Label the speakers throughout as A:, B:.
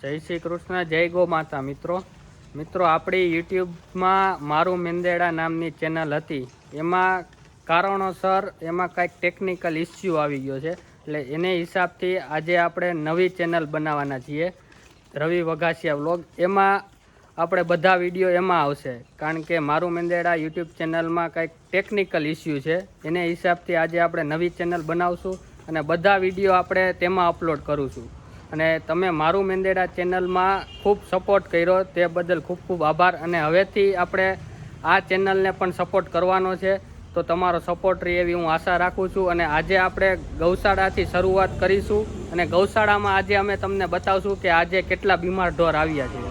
A: જય શ્રી કૃષ્ણ, જય ગો માતા. મિત્રો આપણી યુટ્યુબમાં મારું મેંદેડા નામની ચેનલ હતી, એમાં કારણોસર એમાં કાંઈક ટેકનિકલ ઇસ્યુ આવી ગયો છે. એટલે એને હિસાબથી આજે આપણે નવી ચેનલ બનાવવાના છીએ, રવિ વઘાસિયા વ્લોગ. એમાં આપણે બધા વિડીયો એમાં આવશે, કારણ કે મારું મેંદેડા યુટ્યુબ ચેનલમાં કાંઈક ટેકનિકલ ઇસ્યુ છે. એને હિસાબથી આજે આપણે નવી ચેનલ બનાવશું અને બધા વિડીયો આપણે તેમાં અપલોડ કરીશું. અને તમે મારું મેંદેડા ચેનલમાં ખૂબ સપોર્ટ કર્યો, તે બદલ ખૂબ ખૂબ આભાર. અને હવેથી આપણે આ ચેનલને પણ સપોર્ટ કરવાનો છે, તો તમારો સપોર્ટ રહે એવી હું આશા રાખું છું. અને આજે આપણે ગૌશાળાથી શરૂઆત કરીશું અને ગૌશાળામાં આજે અમે તમને બતાવશું કે આજે કેટલા બીમાર ઢોર આવ્યા છે.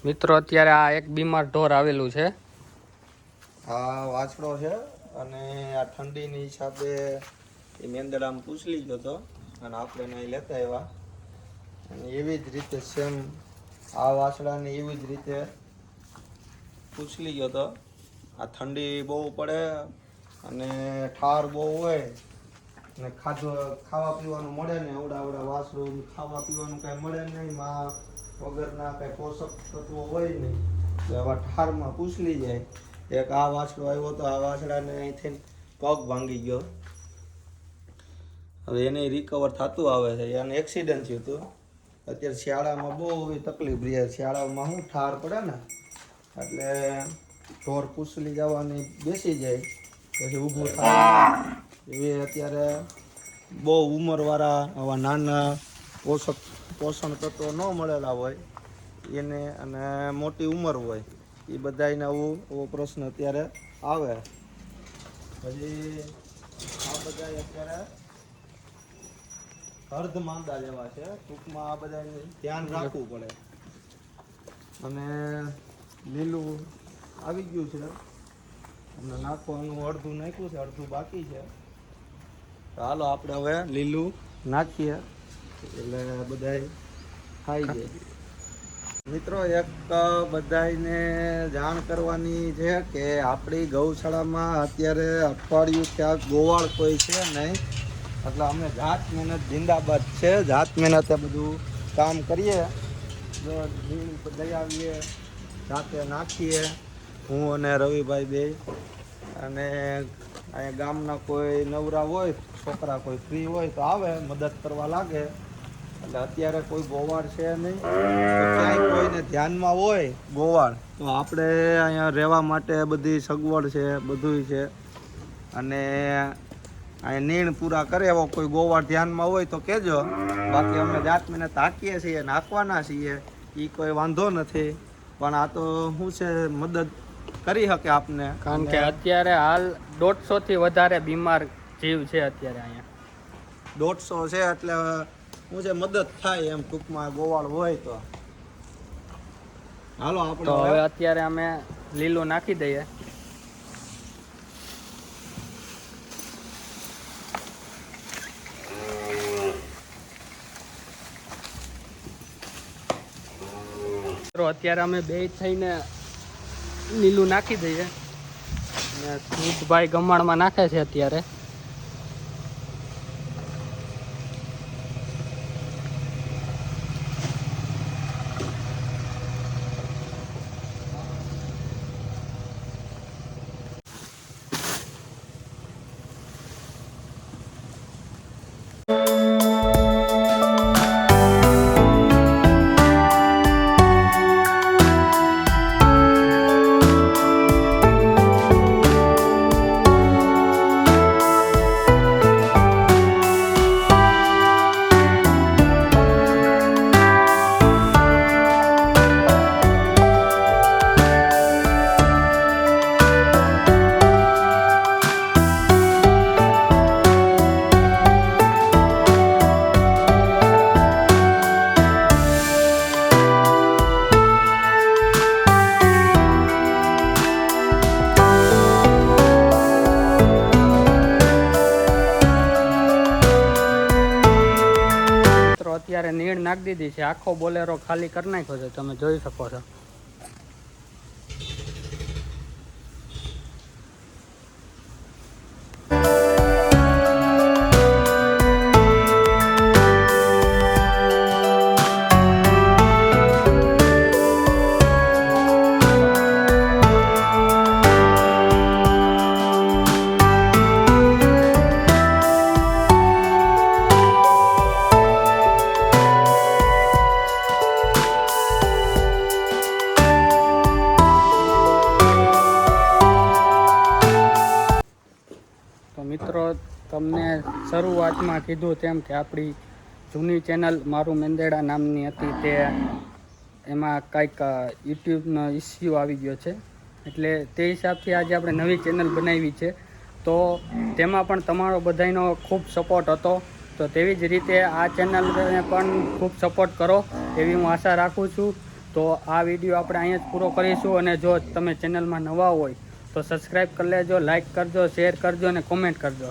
A: મિત્રો અત્યારે આ એક બીમાર ઢોર આવેલું છે.
B: આ વાછડો છે અને આ ઠંડીની હિસાબે એ મેંદડામાં પૂછલી ગયો હતો અને આપણે નહીં લેતા આવ્યા. અને એવી જ રીતે સેમ આ વાછડાને એવી જ રીતે પૂછલી ગયો હતો. આ ઠંડી બહુ પડે અને ઠાર બહુ હોય અને ખાવા પીવાનું મળે ને, આવડા વાછડું ખાવા પીવાનું કાંઈ મળે નહીં, માં વગરના કાંઈ પોષક તત્વો હોય નહીં, તો આવા ઠારમાં પૂછલી જાય. એક આ વાછડો આવ્યો તો આ વાછડાને અહીંથી પગ ભાંગી ગયો. હવે એને રિકવર થતું આવે છે. એને એક્સિડન્ટ થયું હતું. અત્યારે શિયાળામાં બહુ એવી તકલીફ રહે. શિયાળામાં શું ઠાર પડે ને એટલે ઢોર પૂછલી જવાની બેસી જાય, પછી ઊભું થાય. એવી અત્યારે બહુ ઉંમરવાળા આવા નાના પોષણ તત્વો ન મળેલા હોય એને, અને મોટી ઉંમર હોય એ બધાને આવો પ્રશ્ન અત્યારે આવે. પછી આ બધા અત્યારે અર્ધ માંદા જેવા છે. ટૂંકમાં આ બધાને ધ્યાન રાખવું પડે. અને લીલું આવી ગયું છે અને નાખવાનું અડધું નાખ્યું છે, અડધું બાકી છે. હાલો આપણે હવે લીલું નાખીએ એટલે બધા ખાઈ જાય. મિત્રો એક બધાને જાણ કરવાની છે કે આપણી ગૌશાળામાં અત્યારે અઠવાડિયું ક્યાંક ગોવાળ કોઈ છે નહીં, એટલે અમે જાત મહેનત જિંદાબાદ છે. જાત મહેનતે બધું કામ કરીએ, દઈ આવીએ, જાતે નાખીએ, હું અને રવિભાઈ બે. અને અહીંયા ગામના કોઈ નવરા હોય, છોકરા કોઈ ફ્રી હોય તો આવે મદદ કરવા લાગે. એટલે અત્યારે કોઈ ગોવાળ છે નહીં. ક્યાંય કોઈને ધ્યાનમાં હોય ગોવાળ તો આપણે અહીંયા રહેવા માટે બધી સગવડ છે, બધું છે. અને અહીંયા નીણ પૂરા કરે એવો કોઈ ગોવાળ ધ્યાનમાં હોય તો કહેજો. બાકી અમે જાત મહેનત હાંકીએ છીએ, નાખવાના છીએ, એ કોઈ વાંધો નથી. પણ આ તો શું છે, મદદ કરી શકે આપને.
A: કારણ કે અત્યારે હાલ 150 થી વધારે બીમાર જીવ છે અત્યારે અહીંયા.
B: 150 છે એટલે શું છે, મદદ થાય એમ ટૂંકમાં ગોવાળ હોય તો. હાલો આપણે
A: તો હવે અત્યારે અમે લીલું નાખી દઈએ. અત્યારે અમે બે થઈને લીલું નાખી દઈએ. અને દૂધભાઈ ગમાણમાં નાખે છે અત્યારે. અત્યારે નીણ નાખી દીધી છે, આખો બોલેરો ખાલી કરી નાખ્યો છે, તમે જોઈ શકો છો. મિત્રો તમને શરૂઆતમાં કીધું તેમ કે આપણી જૂની ચેનલ મારું મેંદેડા નામની હતી, તે એમાં કાંઈક યુટ્યુબનો ઇસ્યુ આવી ગયો છે, એટલે તે હિસાબથી આજે આપણે નવી ચેનલ બનાવી છે. તો તેમાં પણ તમારો બધાનો ખૂબ સપોર્ટ હતો, તો તેવી જ રીતે આ ચેનલને પણ ખૂબ સપોર્ટ કરો એવી હું આશા રાખું છું. તો આ વિડીયો આપણે અહીંયા જ પૂરો કરીશું, અને જો તમે ચેનલમાં નવા હોય તો સબસ્ક્રાઈબ કરી લેજો, લાઈક કરજો, શેર કરજો અને કોમેન્ટ કરજો.